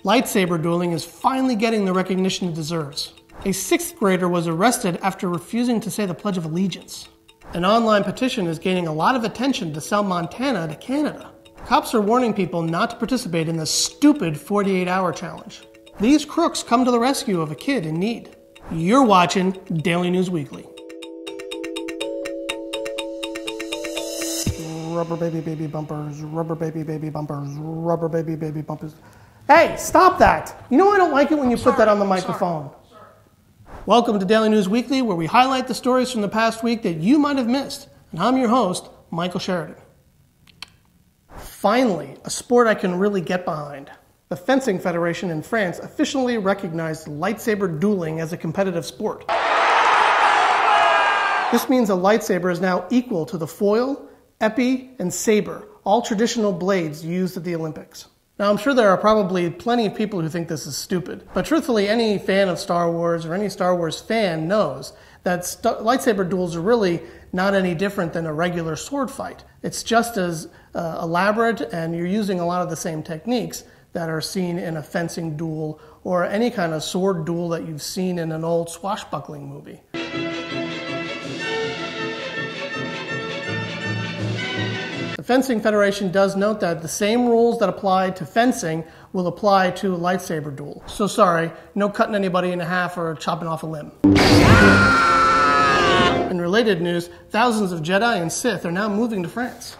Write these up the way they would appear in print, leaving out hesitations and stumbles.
Lightsaber dueling is finally getting the recognition it deserves. A 6th grader was arrested after refusing to say the Pledge of Allegiance. An online petition is gaining a lot of attention to sell Montana to Canada. Cops are warning people not to participate in the stupid 48-hour challenge. These crooks come to the rescue of a kid in need. You're watching Daily News Weekly. Rubber baby bumpers, rubber baby bumpers, rubber baby bumpers. Hey, stop that! You know I don't like it when you put that on the microphone. Sorry. Welcome to Daily News Weekly, where we highlight the stories from the past week that you might have missed. And I'm your host, Michael Sheridan. Finally, a sport I can really get behind. The Fencing Federation in France officially recognized lightsaber dueling as a competitive sport. This means a lightsaber is now equal to the foil, épée, and saber, all traditional blades used at the Olympics. Now, I'm sure there are probably plenty of people who think this is stupid, but truthfully, any fan of Star Wars or any Star Wars fan knows that lightsaber duels are really not any different than a regular sword fight. It's just as elaborate, and you're using a lot of the same techniques that are seen in a fencing duel or any kind of sword duel that you've seen in an old swashbuckling movie. The Fencing Federation does note that the same rules that apply to fencing will apply to a lightsaber duel. So sorry, no cutting anybody in half or chopping off a limb. In related news, thousands of Jedi and Sith are now moving to France.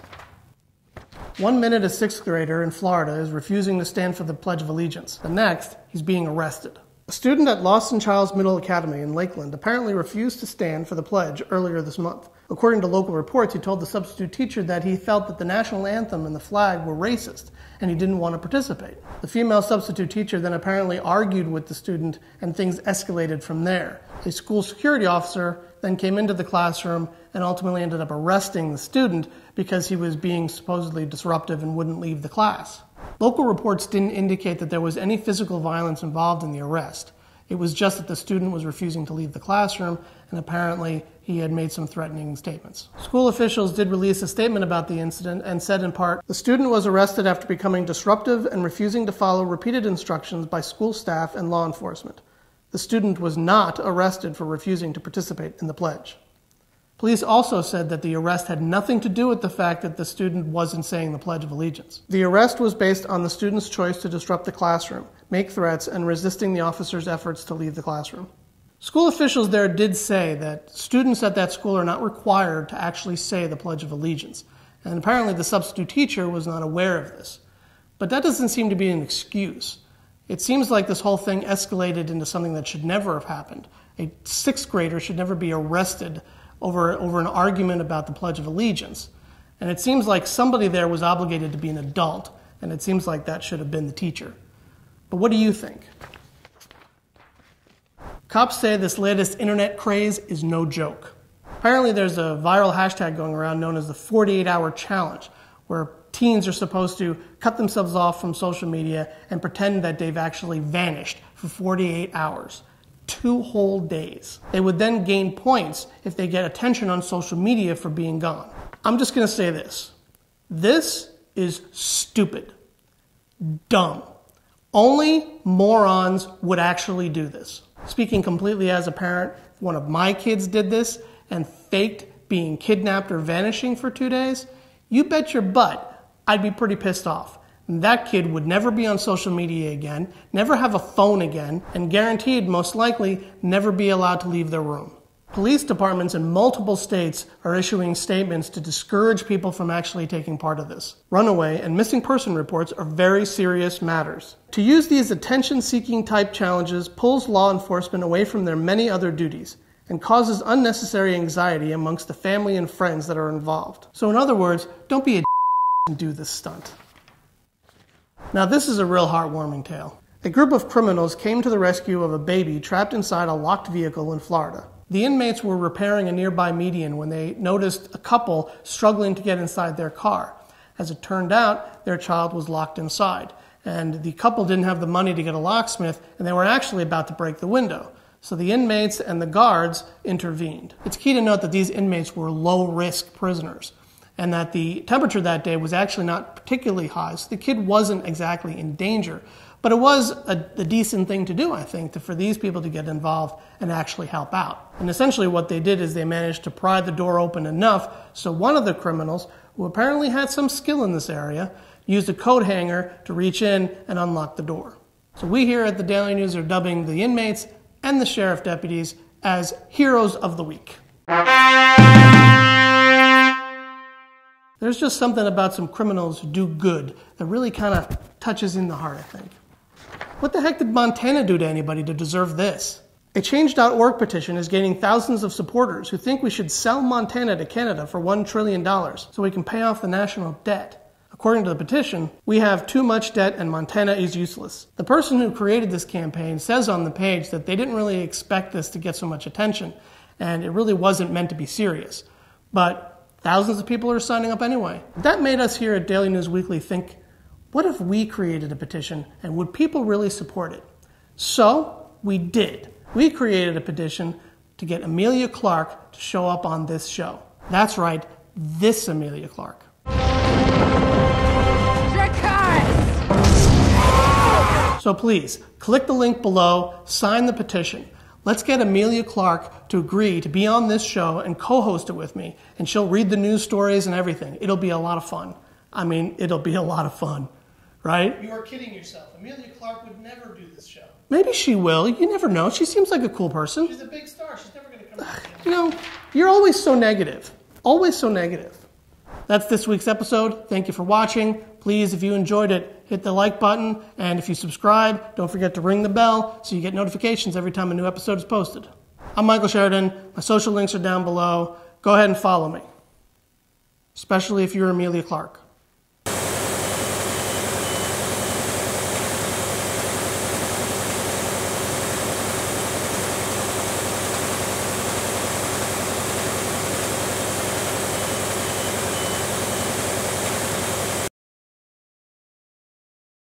1 minute, a 6th grader in Florida is refusing to stand for the Pledge of Allegiance. The next, he's being arrested. A student at Lawson Childs Middle Academy in Lakeland apparently refused to stand for the pledge earlier this month. According to local reports, he told the substitute teacher that he felt that the national anthem and the flag were racist, and he didn't want to participate. The female substitute teacher then apparently argued with the student, and things escalated from there. A school security officer then came into the classroom and ultimately ended up arresting the student because he was being supposedly disruptive and wouldn't leave the class. Local reports didn't indicate that there was any physical violence involved in the arrest. It was just that the student was refusing to leave the classroom, and apparently he had made some threatening statements. School officials did release a statement about the incident and said in part, "The student was arrested after becoming disruptive and refusing to follow repeated instructions by school staff and law enforcement. The student was not arrested for refusing to participate in the pledge." Police also said that the arrest had nothing to do with the fact that the student wasn't saying the Pledge of Allegiance. The arrest was based on the student's choice to disrupt the classroom, make threats, and resisting the officer's efforts to leave the classroom. School officials there did say that students at that school are not required to actually say the Pledge of Allegiance, and apparently the substitute teacher was not aware of this. But that doesn't seem to be an excuse. It seems like this whole thing escalated into something that should never have happened. A 6th grader should never be arrested over an argument about the Pledge of Allegiance. And it seems like somebody there was obligated to be an adult, and it seems like that should have been the teacher. But what do you think? Cops say this latest internet craze is no joke. Apparently there's a viral hashtag going around known as the 48-hour challenge, where teens are supposed to cut themselves off from social media and pretend that they've actually vanished for 48 hours. 2 whole days. They would then gain points if they get attention on social media for being gone. I'm just going to say this. This is stupid. Dumb. Only morons would actually do this. Speaking completely as a parent, if one of my kids did this and faked being kidnapped or vanishing for 2 days, you bet your butt I'd be pretty pissed off. That kid would never be on social media again, never have a phone again, and guaranteed, most likely, never be allowed to leave their room. Police departments in multiple states are issuing statements to discourage people from actually taking part of this. Runaway and missing person reports are very serious matters. To use these attention-seeking type challenges pulls law enforcement away from their many other duties and causes unnecessary anxiety amongst the family and friends that are involved. So in other words, don't be a and do this stunt. Now this is a real heartwarming tale. A group of criminals came to the rescue of a baby trapped inside a locked vehicle in Florida. The inmates were repairing a nearby median when they noticed a couple struggling to get inside their car. As it turned out, their child was locked inside, and the couple didn't have the money to get a locksmith, and they were actually about to break the window. So the inmates and the guards intervened. It's key to note that these inmates were low-risk prisoners, and that the temperature that day was actually not particularly high, so the kid wasn't exactly in danger. But it was a decent thing to do, I think, for these people to get involved and actually help out. And essentially what they did is they managed to pry the door open enough so one of the criminals, who apparently had some skill in this area, used a coat hanger to reach in and unlock the door. So we here at the Daily News are dubbing the inmates and the sheriff deputies as heroes of the week. There's just something about some criminals who do good that really kind of touches in the heart, I think. What the heck did Montana do to anybody to deserve this? A Change.org petition is gaining thousands of supporters who think we should sell Montana to Canada for $1 trillion so we can pay off the national debt. According to the petition, we have too much debt and Montana is useless. The person who created this campaign says on the page that they didn't really expect this to get so much attention, and it really wasn't meant to be serious. But thousands of people are signing up anyway. That made us here at Daily News Weekly think, what if we created a petition and would people really support it? So we did. We created a petition to get Emilia Clarke to show up on this show. That's right, this Emilia Clarke. So please, click the link below, sign the petition. Let's get Emilia Clarke to agree to be on this show and co-host it with me, and she'll read the news stories and everything. It'll be a lot of fun. I mean, it'll be a lot of fun, right? You are kidding yourself. Emilia Clarke would never do this show. Maybe she will. You never know. She seems like a cool person. She's a big star. She's never going to come back. You know, you're always so negative. Always so negative. That's this week's episode. Thank you for watching. Please, if you enjoyed it, hit the like button. And if you subscribe, don't forget to ring the bell so you get notifications every time a new episode is posted. I'm Michael Sheridan. My social links are down below. Go ahead and follow me. Especially if you're Emilia Clarke.